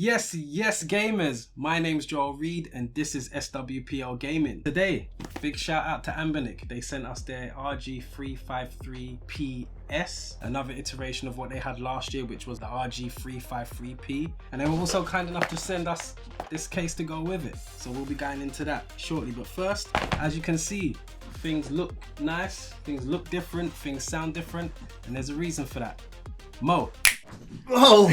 Yes, gamers. My name's Joel Reid and this is SWPL Gaming. Today, big shout out to Anbernic. They sent us their RG353PS, another iteration of what they had last year, which was the RG353P. And they were also kind enough to send us this case to go with it. So we'll be going into that shortly. But first, as you can see, things look nice, things look different, things sound different, and there's a reason for that. Mo. Oh,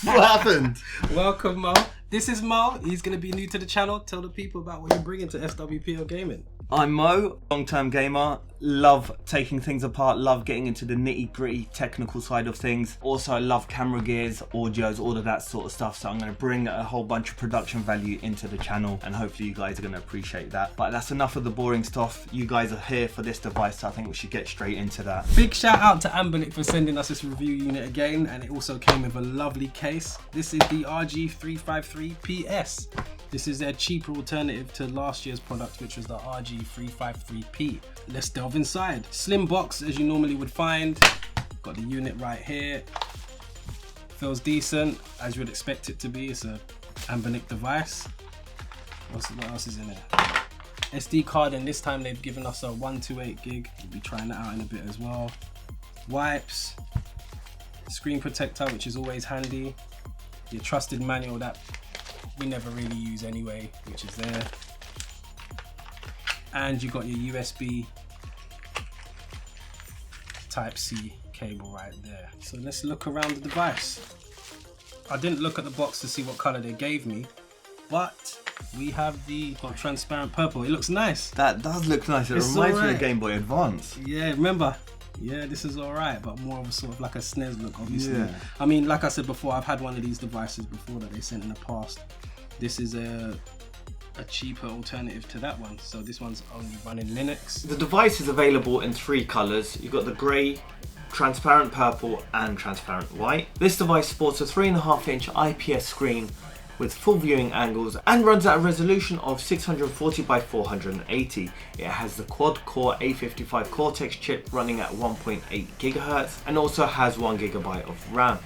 what happened? Welcome, Mo. This is Mo. He's going to be new to the channel. Tell the people about what you're bringing to SWPL Gaming. I'm Mo, long-term gamer. Love taking things apart, love getting into the nitty-gritty technical side of things. Also, I love camera gears, audios, all of that sort of stuff. So I'm going to bring a whole bunch of production value into the channel and hopefully you guys are going to appreciate that. But that's enough of the boring stuff. You guys are here for this device, so I think we should get straight into that. Big shout out to Anbernic for sending us this review unit again, and it also came with a lovely case. This is the RG353PS. This is their cheaper alternative to last year's product, which was the RG353P. Let's delve inside. Slim box, as you normally would find. Got the unit right here. Feels decent, as you would expect it to be. It's a Anbernic device. What else is in there? SD card, and this time they've given us a 128 gig. We'll be trying that out in a bit as well. Wipes. Screen protector, which is always handy. Your trusted manual that we never really use anyway, which is there. And you got your USB Type-C cable right there. So let's look around the device. I didn't look at the box to see what color they gave me, but we have the transparent purple. It looks nice. That does look nice. It reminds me of Game Boy Advance. Yeah, remember? Yeah, this is alright, but more of a sort of like a SNES look, obviously. Yeah. I mean, like I said before, I've had one of these devices before that they sent in the past. This is a cheaper alternative to that one, so this one's only running Linux. The device is available in 3 colours. You've got the grey, transparent purple and transparent white. This device sports a 3.5-inch IPS screen with full viewing angles and runs at a resolution of 640 by 480. It has the quad-core A55 Cortex chip running at 1.8 GHz and also has 1 GB of RAM.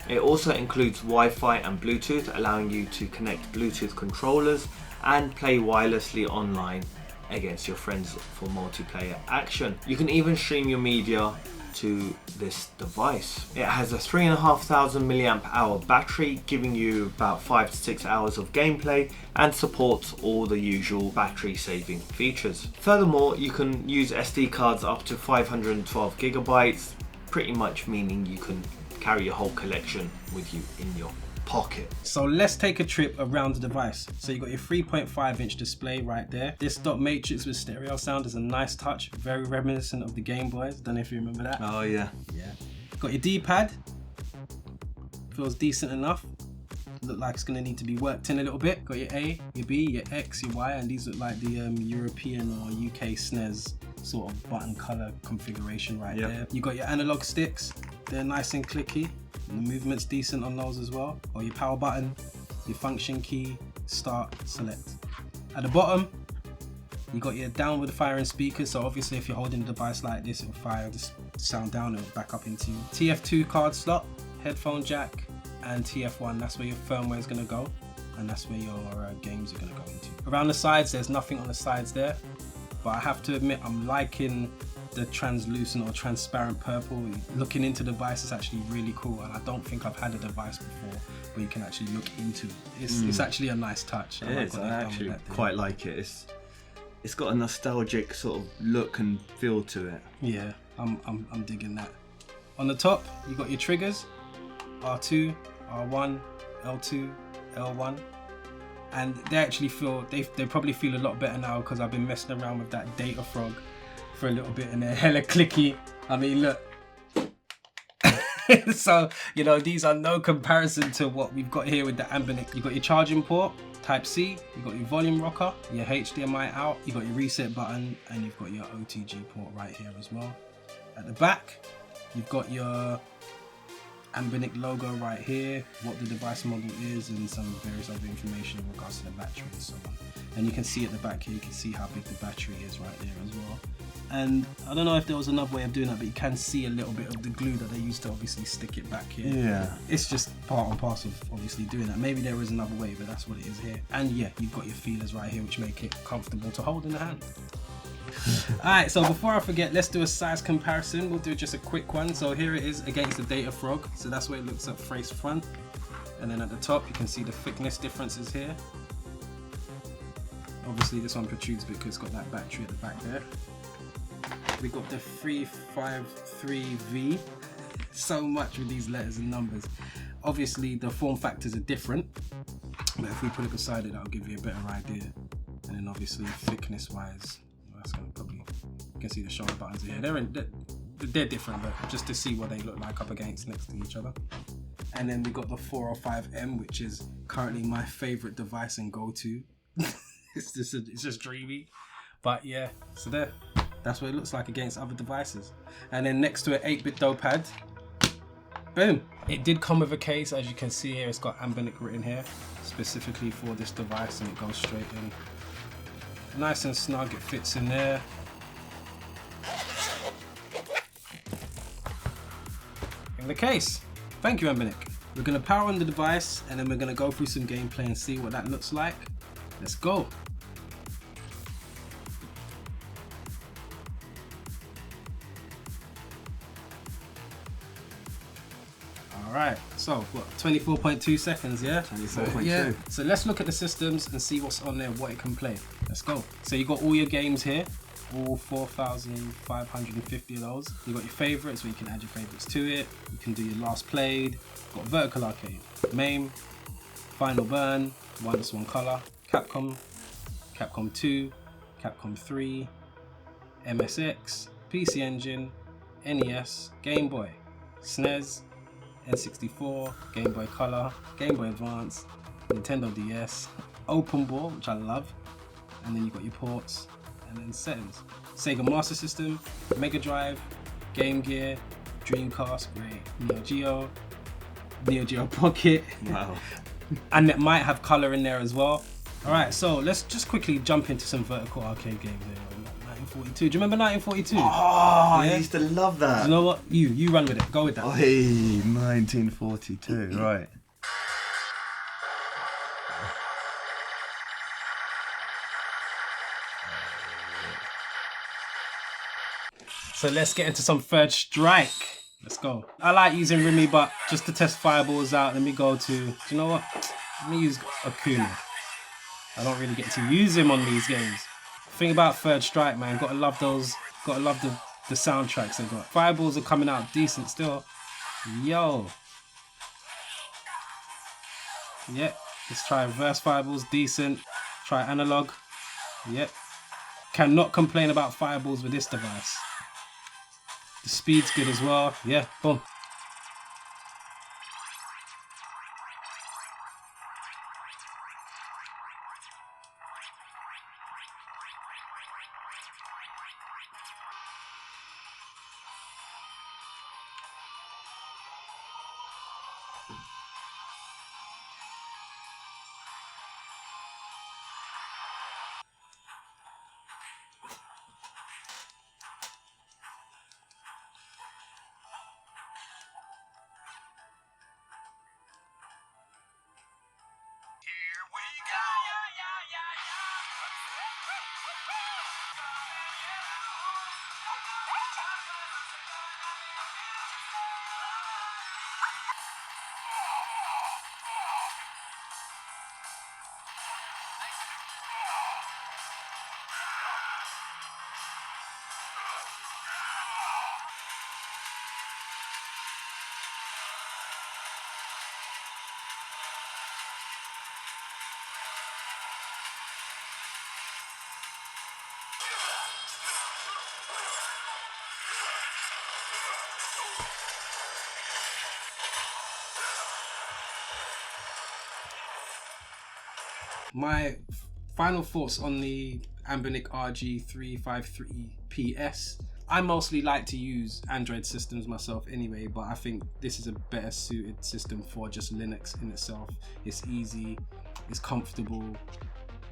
It also includes Wi-Fi and Bluetooth, allowing you to connect Bluetooth controllers and play wirelessly online against your friends for multiplayer action. You can even stream your media to this device. It has a 3,500 mAh battery, giving you about 5 to 6 hours of gameplay and supports all the usual battery saving features. Furthermore, you can use SD cards up to 512 GB, pretty much meaning you can carry your whole collection with you in your pocket. So let's take a trip around the device. So you got your 3.5-inch display right there. This dot matrix with stereo sound is a nice touch, very reminiscent of the Game Boys. Don't know if you remember that. Oh yeah. Yeah. Got your D-pad. Feels decent enough. Look like it's gonna need to be worked in a little bit. Got your A, your B, your X, your Y, and these look like the European or UK SNES sort of button color configuration right there. You got your analog sticks. They're nice and clicky. And the movement's decent on those as well. Or your power button, your function key, start, select. At the bottom, you got your downward firing speakers. So obviously if you're holding the device like this, it'll fire this sound down and it'll back up into TF2 card slot, headphone jack, and TF1. That's where your firmware is gonna go. And that's where your games are gonna go into. Around the sides, there's nothing on the sides there. But I have to admit, I'm liking the translucent or transparent purple. Looking into the device is actually really cool, and I don't think I've had a device before where you can actually look into it. It's actually a nice touch. It is. I actually quite like it. It's got a nostalgic sort of look and feel to it. Yeah, I'm digging that. On the top, you got your triggers: R2, R1, L2, L1. And they actually feel, they probably feel a lot better now because I've been messing around with that data frog for a little bit and they're hella clicky. I mean, look. So, you know, these are no comparison to what we've got here with the Anbernic. You've got your charging port, Type-C, you've got your volume rocker, your HDMI out, you've got your reset button, and you've got your OTG port right here as well. At the back, you've got your Anbernic logo right here, what the device model is, and some various other information in regards to the battery and so on. And you can see at the back here, you can see how big the battery is right there as well. And I don't know if there was another way of doing that, but you can see a little bit of the glue that they used to obviously stick it back here. Yeah. It's just part and parcel of obviously doing that. Maybe there is another way, but that's what it is here. And yeah, you've got your feelers right here, which make it comfortable to hold in the hand. Alright, so before I forget, let's do a size comparison. We'll do just a quick one. So here it is against the Data Frog. So that's where it looks at face front. And then at the top, you can see the thickness differences here. Obviously this one protrudes because it's got that battery at the back there. We got the 353V. So much with these letters and numbers. Obviously the form factors are different, but if we put it beside it, that'll give you a better idea. And then obviously thickness wise, that's gonna probably, you can see the shoulder buttons here. They're different, but just to see what they look like up against next to each other. And then we got the 405M, which is currently my favorite device and go-to. It's just dreamy, but yeah. So that's what it looks like against other devices. And then next to it, 8-bit pad. Boom. It did come with a case, as you can see here. It's got Anbernic written here, specifically for this device, and it goes straight in. Nice and snug, it fits in there. In the case. Thank you, Anbernic. We're gonna power on the device and then we're gonna go through some gameplay and see what that looks like. Let's go. Alright, so what, 24.2 seconds, yeah? 24.2. Yeah. So let's look at the systems and see what's on there, what it can play. Let's go. So you got all your games here, all 4,550 of those. You got your favorites, where you can add your favorites to it. You can do your last played. Got vertical arcade, MAME, Final Burn, One Color, Capcom, Capcom 2, Capcom 3, MSX, PC Engine, NES, Game Boy, SNES, N64, Game Boy Color, Game Boy Advance, Nintendo DS, Open Ball, which I love, and then you got your ports, and then settings. Sega Master System, Mega Drive, Game Gear, Dreamcast, great, Neo Geo Pocket, Wow. and it might have color in there as well. Alright, so let's just quickly jump into some vertical arcade games here. 1942. Do you remember 1942? Oh, Yeah? I used to love that. You know what? You run with it. Go with that. Oh, hey, 1942, right. So let's get into some Third Strike. Let's go. I like using Remy, but just to test fireballs out, let me go to, do you know what? Let me use Akuma. I don't really get to use him on these games. Thing about Third Strike, man, gotta love those, gotta love the soundtracks they got. Fireballs are coming out decent still. Yo. Yep, let's try reverse fireballs, decent. Try analog. Yep. Cannot complain about fireballs with this device. The speed's good as well. Yeah, boom. My final thoughts on the Anbernic RG353PS. I mostly like to use Android systems myself anyway, but I think this is a better suited system for just Linux in itself. It's easy, it's comfortable,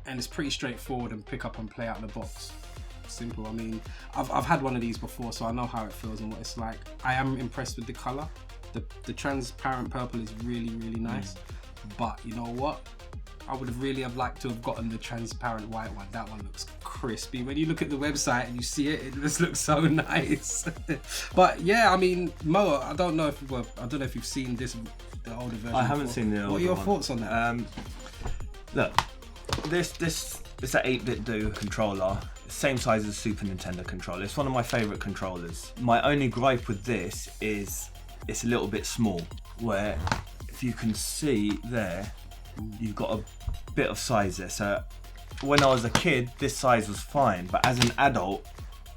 and it's pretty straightforward and pick up and play out of the box. Simple. I mean, I've had one of these before, so I know how it feels and what it's like. I am impressed with the color. The transparent purple is really, really nice. But you know what? I would have liked to have gotten the transparent white one. That one looks crispy. When you look at the website and you see it, it just looks so nice. But yeah, I mean, Mo, I don't know if you've seen the older version. I haven't seen the older one. What are your thoughts on that? Look, this is an 8-bit do controller, same size as Super Nintendo controller. It's one of my favourite controllers. My only gripe with this is it's a little bit small, where if you can see there, you've got a bit of size there. So when I was a kid, this size was fine, but as an adult,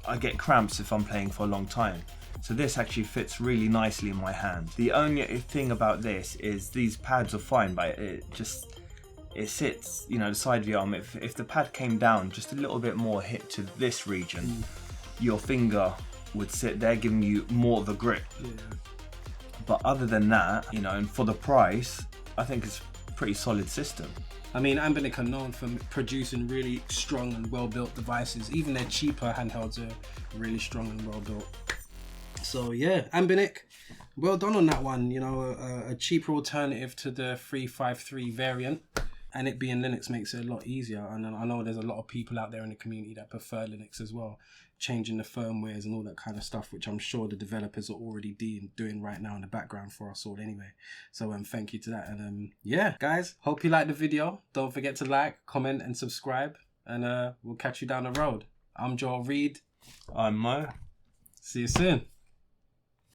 I get cramps if I'm playing for a long time. So this actually fits really nicely in my hand. The only thing about this is these pads are fine, but it sits, you know, the side of the arm. If the pad came down just a little bit more, hit to this region, your finger would sit there, giving you more of a grip. Yeah. But other than that, you know, and for the price, I think it's a pretty solid system. I mean, Anbernic are known for producing really strong and well-built devices. Even their cheaper handhelds are really strong and well-built. So yeah, Anbernic, well done on that one. You know, a cheaper alternative to the 353 variant, and it being Linux makes it a lot easier. And I know there's a lot of people out there in the community that prefer Linux as well, changing the firmwares and all that kind of stuff, which I'm sure the developers are already doing right now in the background for us all anyway. So thank you to that. And yeah, guys, hope you liked the video. Don't forget to like, comment and subscribe, and we'll catch you down the road. I'm Joel Reid. I'm Mo. See you soon.